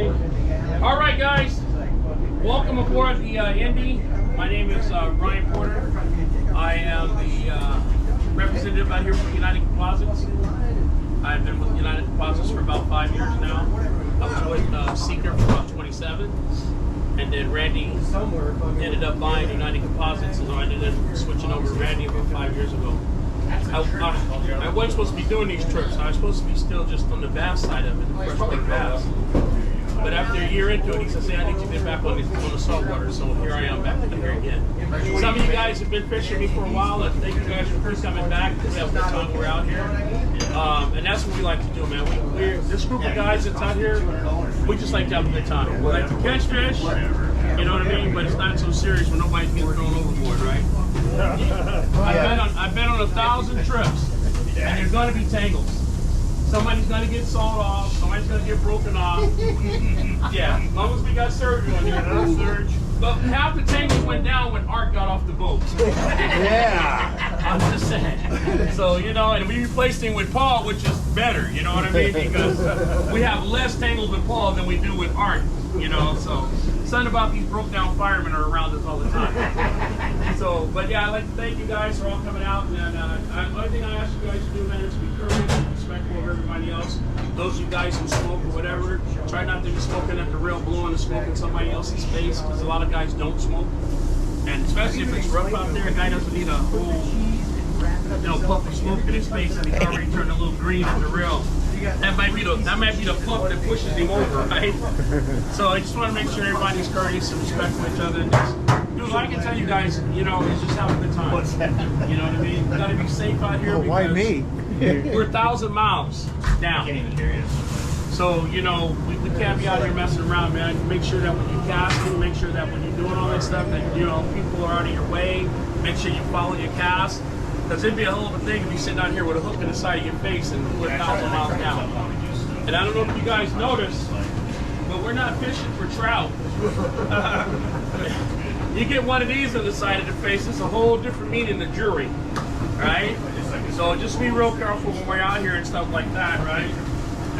All right, guys. Welcome aboard the Indy. My name is Ryan Porter. I am the representative out here for United Composites. I've been with United Composites for about 5 years now. I was with Seeker for about 27. And then Randy ended up buying United Composites, so I ended up switching over to Randy about 5 years ago. I wasn't supposed to be doing these trips. I was supposed to be still just on the bass side of it, the freshwater bass. But after a year into it, he says, "Hey, I need you to get back on the saltwater." So here I am back here again. Some of you guys have been fishing me for a while, and thank you guys for coming back. We have a good time. We're out here. And that's what we like to do, man. We're this group of guys that's out here, we just like to have a good time. We like to catch fish, you know what I mean? But it's not so serious when nobody's getting thrown overboard, right? I bet on 1,000 trips, and there's going to be tangles. Somebody's going to get sawed off. Somebody's going to get broken off. Yeah, as long as we got Serge on here. Serge. But half the tangles went down when Art got off the boat. Yeah. I'm just saying. So, you know, and we replaced him with Paul, which is better, you know what I mean? Because we have less tangles with Paul than we do with Art, you know? So, something about these broke down firemen are around us all the time. So, but yeah, I'd like to thank you guys for all coming out. And the only thing I ask you guys to do, man, is be courteous and respectful of everybody else. Those of you guys who smoke or whatever, try not to be smoking at the rail, blowing the smoke in somebody else's face, because a lot of guys don't smoke. And especially if it's rough out there, a guy doesn't need a whole puff of smoke in his face and he's already turned a little green at the rail. That might be the puff that pushes him over, right? So I just want to make sure everybody's courteous and respectful of each other. And just, dude, I can tell you guys, you know, it's just have a good time. You know what I mean? You gotta be safe out here. Why me? We're 1,000 miles down. I can't even hear you. So, you know, we can't be out here messing around, man. Make sure that when you cast, make sure that when you're doing all that stuff, that, you know, people are out of your way. Make sure you follow your cast. Because it'd be a hell of a thing if you sitting out here with a hook in the side of your face and we're 1,000 miles down. And I don't know if you guys noticed, but we're not fishing for trout. You get one of these on the side of the face, it's a whole different meaning than jury, right? So just be real careful when we're out here and stuff like that, right?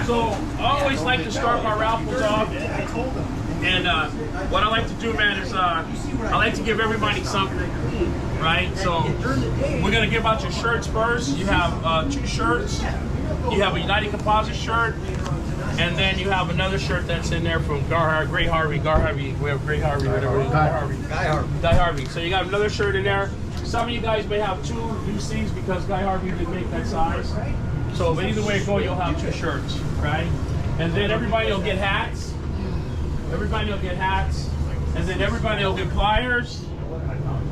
So I always like to start my raffles off. And what I like to do, man, is I like to give everybody something, right? So we're going to give out your shirts first. You have 2 shirts. You have a United Composites shirt. And then you have another shirt that's in there from Guy Harvey, we have Guy Harvey. So you got another shirt in there. Some of you guys may have 2 UCs because Guy Harvey didn't make that size. So but either way it goes, you'll have 2 shirts, right? And then everybody will get hats. Everybody will get hats. And then everybody will get pliers.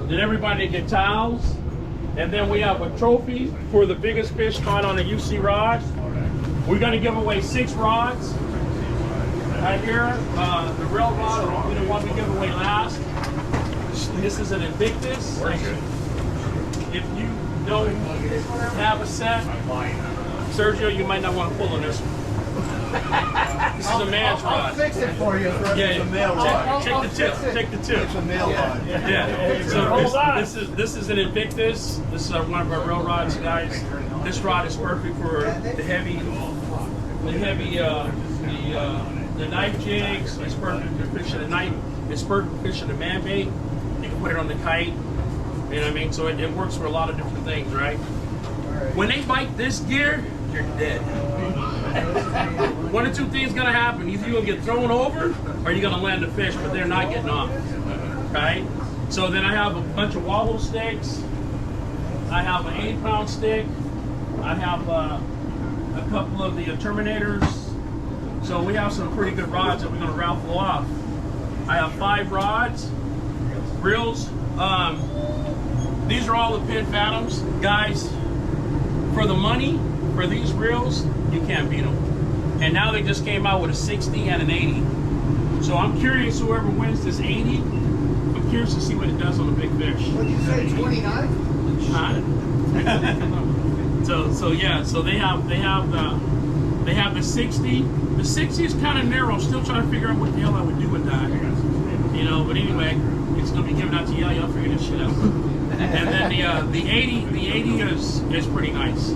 Then everybody will get towels. And then we have a trophy for the biggest fish caught on a UC rod. We're going to give away 6 rods right here. The rail rod will be the one we give away last. This is an Invictus. If you don't have a set, Sergio, you might not want to pull on this one. This is a man's rod. I'll fix it for you. Yeah, it's a male rod. Check the tip. Check the tip. It's a male rod. Yeah. So this is an Invictus. This is one of our rail rods, guys. This rod is perfect for the heavy, the knife jigs. It's perfect for fishing a knife. It's perfect for fishing a man bait. You can put it on the kite. You know what I mean? So it works for a lot of different things, right? When they bite this gear, you're dead. One of 2 things gonna happen. Either you're gonna get thrown over or you're gonna land a fish, but they're not getting off. Right? So then I have a bunch of wobble sticks. I have an 8-pound stick. I have a couple of the Terminators. So we have some pretty good rods that we're gonna raffle off. I have 5 rods, reels. These are all the Pin Phantoms. Guys, for the money, for these reels, you can't beat them. And now they just came out with a 60 and an 80. So I'm curious, whoever wins this 80, I'm curious to see what it does on a big fish. What'd you say, 29? So yeah, so they have the 60. The 60 is kind of narrow. I'm still trying to figure out what the hell I would do with that. You know, but anyway, it's gonna be given out to y'all. Y'all figure this shit out. And then the 80 is pretty nice.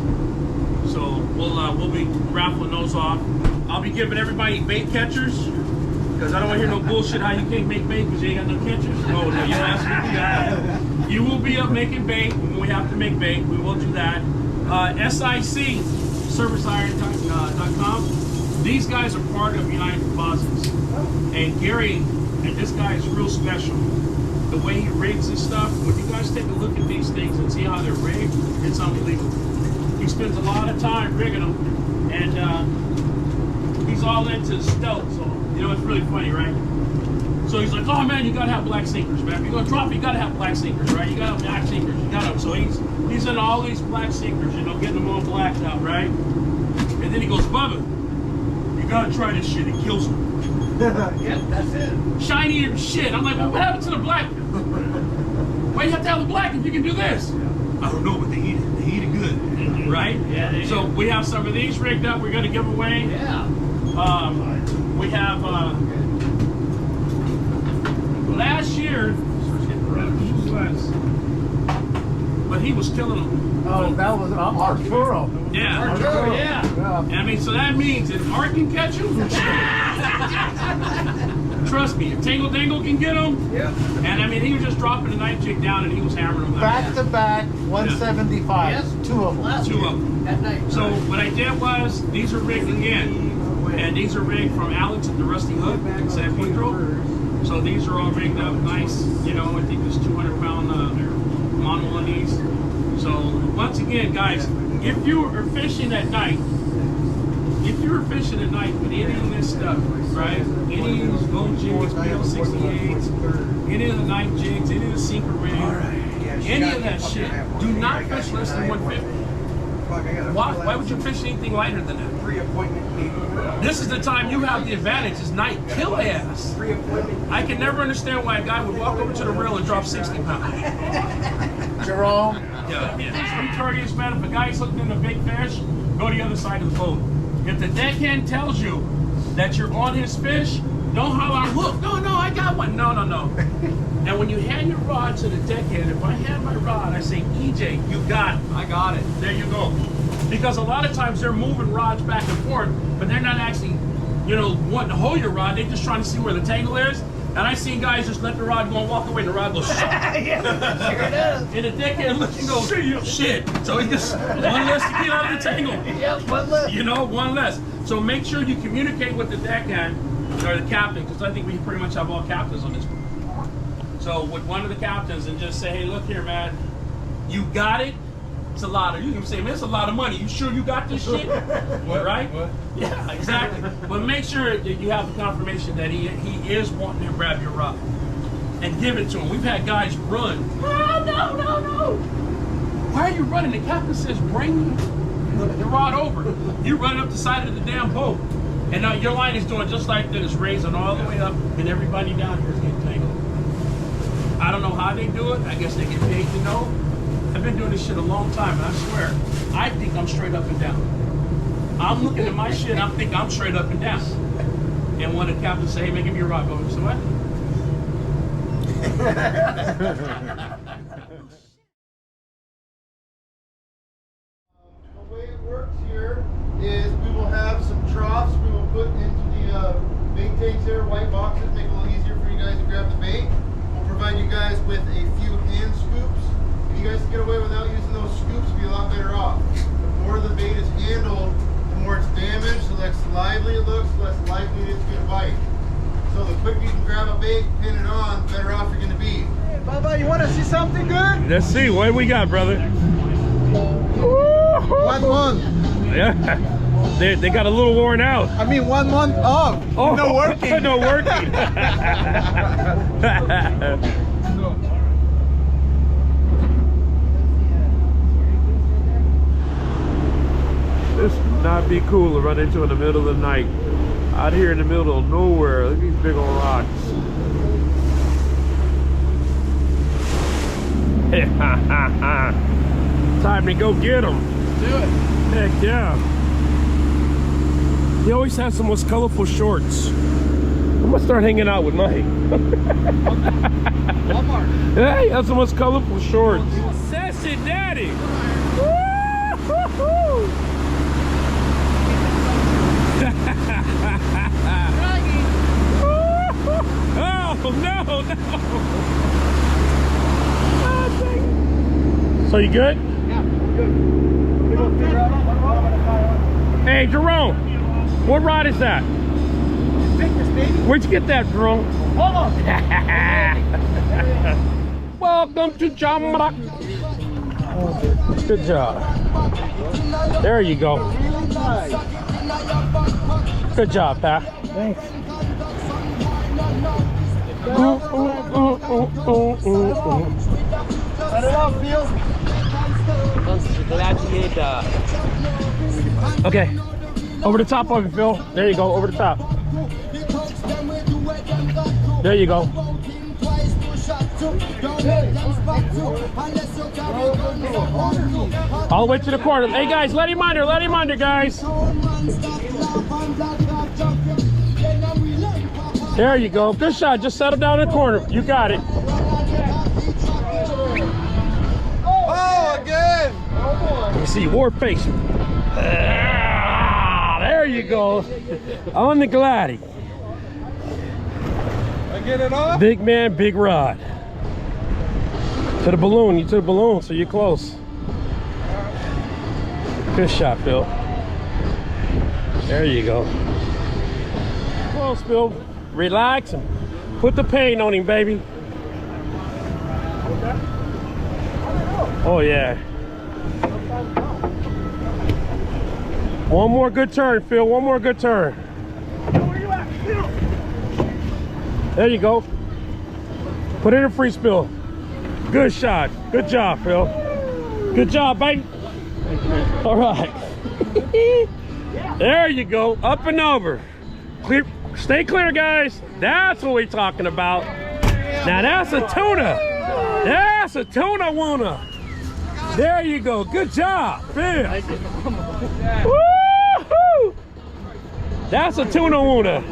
So we'll be raffling those off. I'll be giving everybody bait catchers. Because I don't want to hear no bullshit how you can't make bait because you ain't got no catchers. No, you absolutely got. You will be up making bait when we have to make bait. We will do that. SIC, ServiceIron.com. These guys are part of United Composites. And Gary, and this guy is real special. The way he rigs his stuff, when you guys take a look at these things and see how they're rigged, it's unbelievable. He spends a lot of time rigging them, and he's all into stealth, so, you know, it's really funny, right? So he's like, oh man, you gotta have black sinkers, man. If you're gonna drop it, you gotta have black sinkers, right? You gotta have black sinkers, you gotta. So he's in all these black sinkers, you know, getting them all blacked out, right? And then he goes, Bubba, you gotta try this shit, it kills them. Yeah, that's it. Shiny as shit. I'm like, well, what happened to the black? Why do you have to have the black if you can do this? I don't know, but they eat it. They eat it good, right? Yeah. So we have some of these rigged up. We're gonna give away. Yeah. We have last year, but he was killing them. Oh, that was Arturo. Yeah. Arturo, yeah. I mean, so that means if Art can catch him, trust me, if Tangle Dangle can get him. Yep. And I mean, he was just dropping the night jig down and he was hammering them. Back to back, 175. Yes. Two of them. Two of them. At night. So what I did was, these are rigged again. And these are rigged from Alex at the Rusty Hook in San Pedro. So these are all rigged up nice. You know, I think it's 200-pound mono on these. So once again, guys, if you are fishing at night, with any of this stuff, right? Any of these gold jigs, BL68s, any of the night jigs, any of the sinker rigs, any of that shit, do not fish less than 150. Why would you fish anything lighter than that? This is the time you have the advantage, is night. Kill ass. I can never understand why a guy would walk over to the rail and drop 60 pounds. Jerome. Yeah. It's retarded, man. If a guy's hooked in a big fish, go to the other side of the boat. If the deckhand tells you that you're on his fish, don't holler, I'm hooked. No, I got one. No. And when you hand your rod to the deckhand, if I hand my rod, I say, EJ, you got it. I got it. There you go. Because a lot of times they're moving rods back and forth, but they're not actually, you know, wanting to hold your rod. They're just trying to see where the tangle is. And I seen guys just let the rod go and walk away, and the rod goes, Yeah, sure does. and the deckhand looks and goes, shit. So he just, one less to get out of the tangle. Yeah, one less. You know, one less. So make sure you communicate with the deckhand, or the captain, because I think we pretty much have all captains on this one. So with one of the captains and just say, hey, look here, man, you got it. It's a lot of, you can say, man, it's a lot of money. You sure you got this shit? What? Right? What? Yeah, exactly. But make sure that you have the confirmation that he is wanting to grab your rod and give it to him. We've had guys run. Oh, no. Why are you running? The captain says, bring the rod over. You run up the side of the damn boat. And now your line is doing just like this, raising all the way up, and everybody down here is getting tangled. I don't know how they do it. I guess they get paid to know. I've been doing this shit a long time, and I swear, I think I'm straight up and down. I'm looking at my shit, I think I'm straight up and down. And one of the captains say, hey, man, give me your rod, Bubba. So what? The way it works here is we will have some troughs we will put into the bait tanks here, white boxes, make it a little easier for you guys to grab the bait. We'll provide you guys with a few hand scoops. If you guys can get away without using those scoops, you'll be a lot better off. The more the bait is handled, the more it's damaged, the less lively it looks, the less likely it is to get a bite. So the quicker you can grab a bait, pin it on, the better off you're going to be. Hey, Bubba, you want to see something good? Let's see, what do we got, brother? 1 month. Yeah, they got a little worn out. I mean, 1 month off. Oh, No working. No working. This would not be cool to run into in the middle of the night. Out here in the middle of nowhere. Look at these big old rocks. Time to go get them. Do it. Heck yeah. He always has the most colorful shorts. I'm gonna start hanging out with Mike. Walmart. Hey, that's the most colorful shorts. Sassy daddy. Woo-hoo-hoo. Woo! So you good? Yeah, good. We're gonna figure out what rod I'm gonna tie on. Hey, Jerome, what rod is that? Thickness, baby. Where'd you get that, Jerome? Hold on. Welcome to Jamrock. Good job. There you go. Good job, Pat. Thanks. Let it out, Phil. Okay. Over the top of it, Phil. There you go. Over the top. There you go. All the way to the corner. Hey guys, let him under. Let him under, guys. There you go. Good shot. Just settle down in the corner. You got it. Oh, again. Let me see. War face. There you go. On the Gladdy. I get it off? Big man, big rod. To the balloon. You to the balloon, so you're close. Good shot, Phil. There you go. Close, Phil. Relax and put the pain on him, baby. Oh, yeah. One more good turn, Phil. One more good turn. There you go. Put in a free spill. Good shot. Good job, Phil. Good job, baby. All right. There you go. Up and over. Clear. Stay clear, guys. That's what we're talking about. Now that's a tuna. That's a tuna woona. There you go. Good job, Phil. Woo-hoo! That's a tuna woona.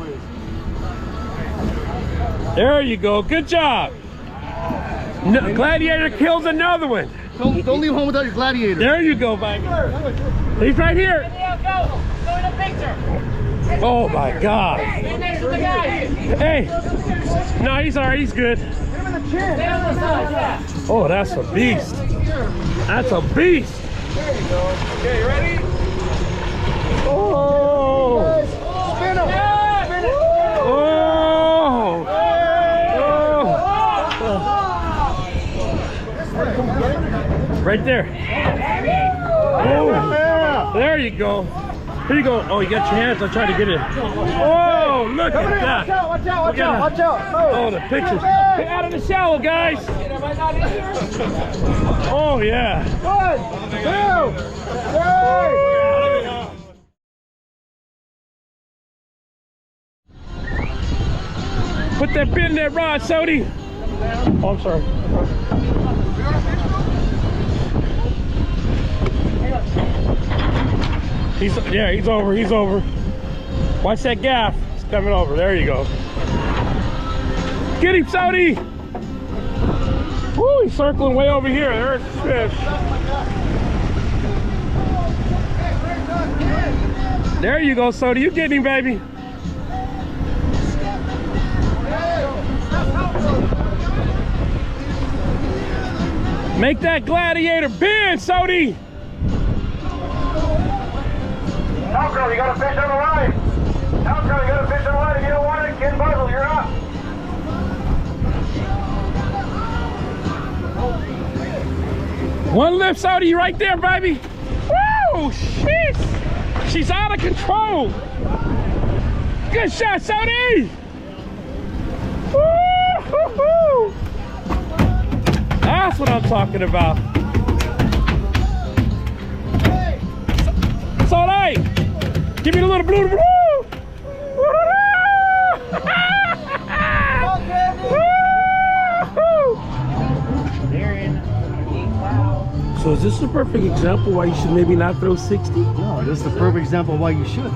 There you go. Good job. No, Gladiator kills another one. Don't leave home without your gladiator. There you go, baby. He's right here. Go in the picture. Oh my God. Stay next to the guy. Hey. No, he's all right. He's good. Stay on the side, yeah. Oh, that's a beast. That's a beast. There you go. Okay, you ready? Oh. Spin him. Spin it. Oh. Right there. Oh. There you go. Here you go. Oh, you got your hands. I'll try to get it. Oh, look at that. Watch out, watch out, watch out. Oh, the pictures. Get out of the shallow, guys. Oh, yeah. 1, 2, 3. Put that pin in that rod, Sody. Oh, I'm sorry. He's over. He's over. Watch that gaff. He's coming over. There you go. Get him, Sody. Woo, he's circling way over here. There's the fish. There you go, Sody. You getting him, baby. Make that gladiator bend, Sody. Girl, you got a fish on the line. Girl, you got a fish on the line. If you don't want it, Ken Buzzle, you're up. One lift, Sody, right there, baby. Woo, shit. She's out of control. Good shot, Sody. Woo-hoo-hoo. That's what I'm talking about. Sody. Give me the little blue. Woo! So is this the perfect example why you should maybe not throw 60? No, this is the perfect example of why you should.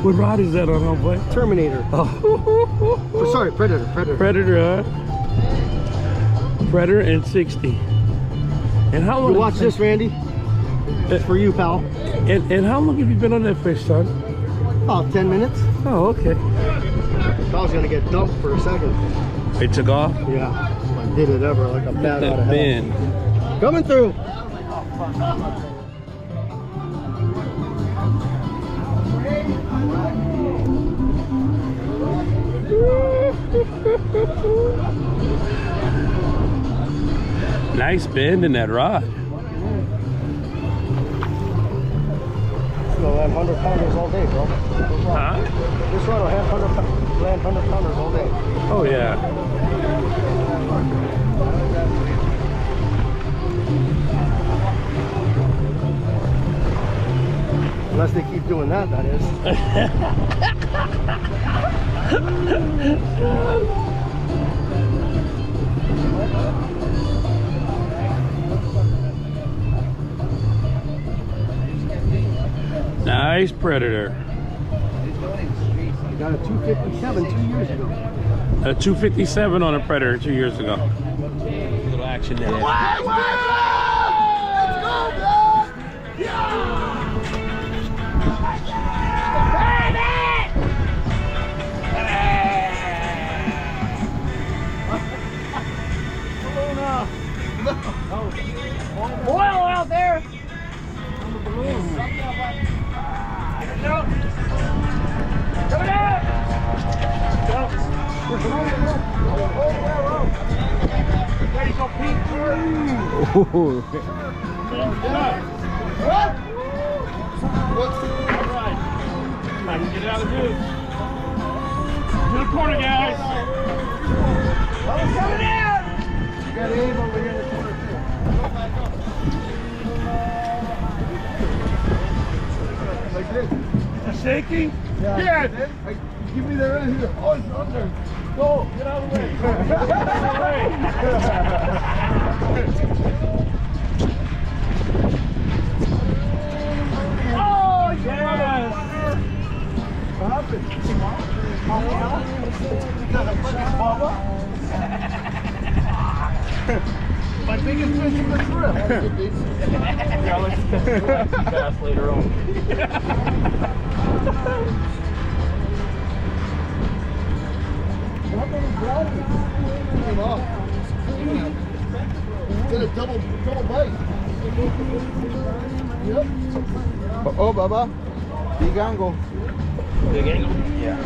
What rod is that on, homeboy? Terminator. Oh. Oh, sorry, Predator. Predator, huh? Predator and 60. And how long? You watch this, Randy. It's for you, pal. And how long have you been on that fish, son? About 10 minutes. Oh, okay. I was gonna get dumped for a second. It took off? Yeah. hit it ever, like a bat out of That hell. bend. Coming through. Nice bend in that rod. It's gonna land 100-pounders all day, bro. Huh? This rod will land 100-pounders all day. Oh yeah. Unless they keep doing that, that is. Nice predator. You got a 257 2 years ago. A 257 on a predator 2 years ago. Little action there. Oil out there. Coming out. Ready to go, Pete? What? Time to get out of this. To the corner, guys. Coming out. You got Abe over here in the corner too. Like this. Shaking? Yeah. Give me the right here. Oh, it's under. Go. Get out of the way. Get out of the way. Oh, yes. What happened? Because of fucking Bubba? My biggest fish in the trip. Yeah, let's catch the bass later on. Came off. Did a double bite. Yep. Oh, Bubba. Big angle. Big angle? Yeah.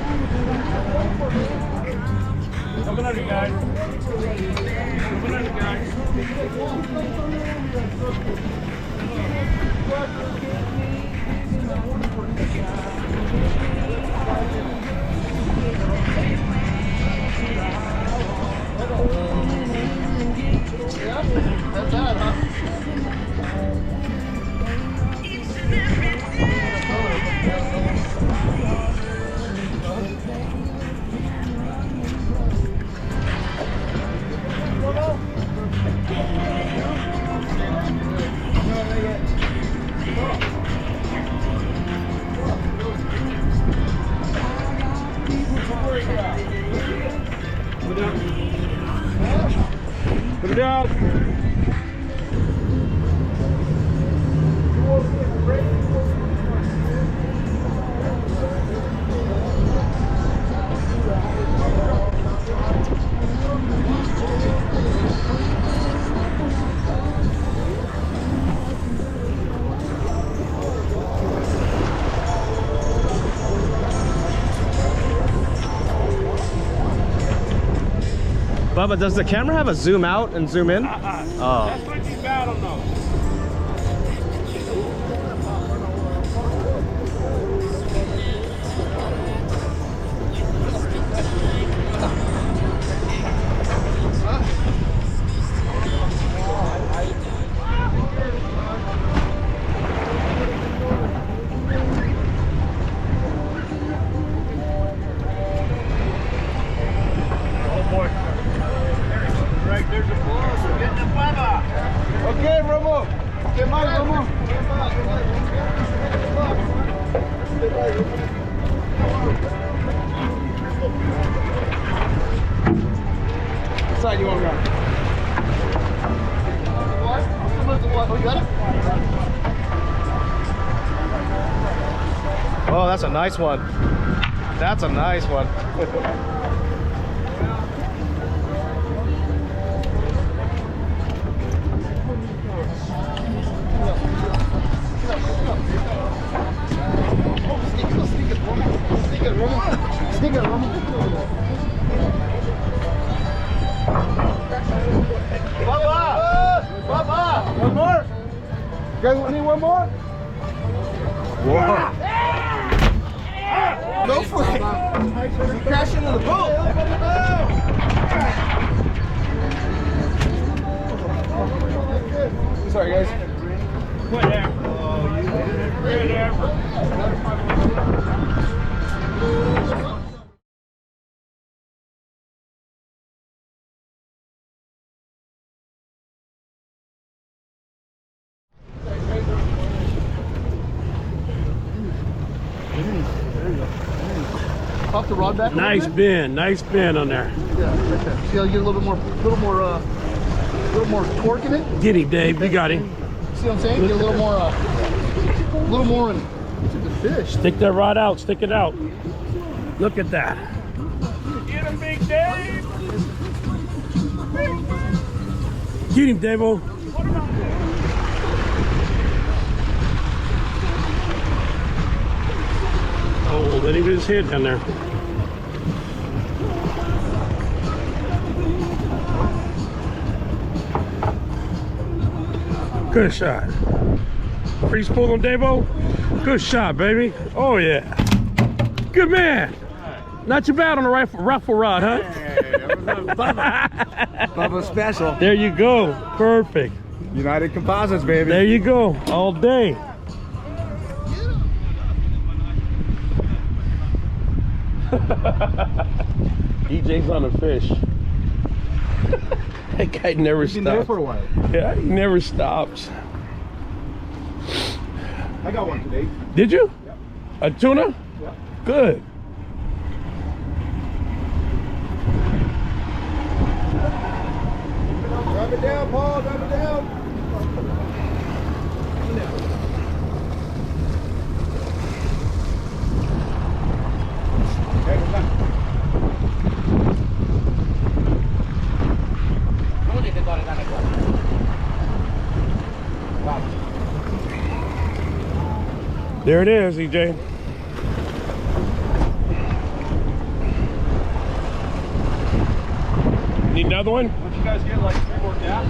Coming under, guys. Coming under, guys. That's that, huh? Put it down. Bubba, does the camera have a zoom out and zoom in? Oh. That's what you got on those. Okay, Romo. Get mine, Romo. What side you want to go? What? Oh, you got it? Oh, that's a nice one. That's a nice one. take it. Let me take it over there. Bubba! One more? You guys need one more? Whoa. Go for it. You're crashing into the boat. Sorry, guys. Whatever. Pop the rod back. Nice bend on there. Yeah, right there. See how you get a little more torque in it? Get him, Dave. You got him. See what I'm saying? Get a little more into the fish. Stick that rod out. Stick it out. Look at that. Get him, Big Dave. Get him, Dave-o. Oh, let him get his head down there. Good shot. Freeze pull on Dave-o. Good shot, baby. Oh, yeah. Good man. Not too bad on the Raffle rod, huh? Bubba special. There you go. Perfect. United Composites, baby. There you go. All day. EJ's on a fish. That guy never He's been there stops. for a while. Yeah, he never stops. I got one today. Did you? Yep. A tuna? Yep. Good. Drop it down, Paul. Drop it down. There it is, EJ. Need another one? Once you guys get like 3 more gaps,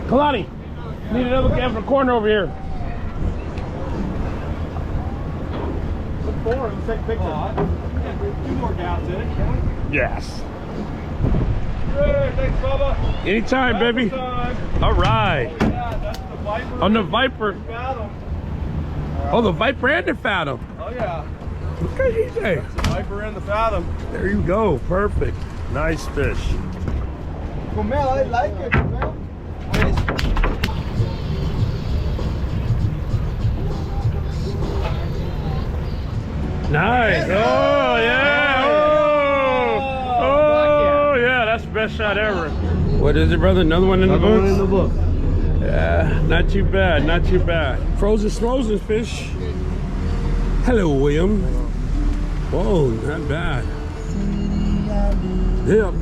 Kalani, need another gap in the corner over here. put 4 and take pictures. 2 more gaps in it, can we? Yes. Hey, thanks, Bubba. Anytime, baby. Time. All right. Yeah, that's the Viper. On the Viper. Fathom. Oh, the Viper and the Fathom. Oh, yeah. Look at EJ. It's the Viper and the Fathom. There you go. Perfect. Nice fish. Well, Mel, I like it, Mel. Nice. Oh, yeah. Oh, yeah. That's the best shot ever. What is it, brother? Another one in the books? One in the book. Yeah, not too bad, not too bad. Frozen fish. Hello, William. Whoa, not bad. Yep.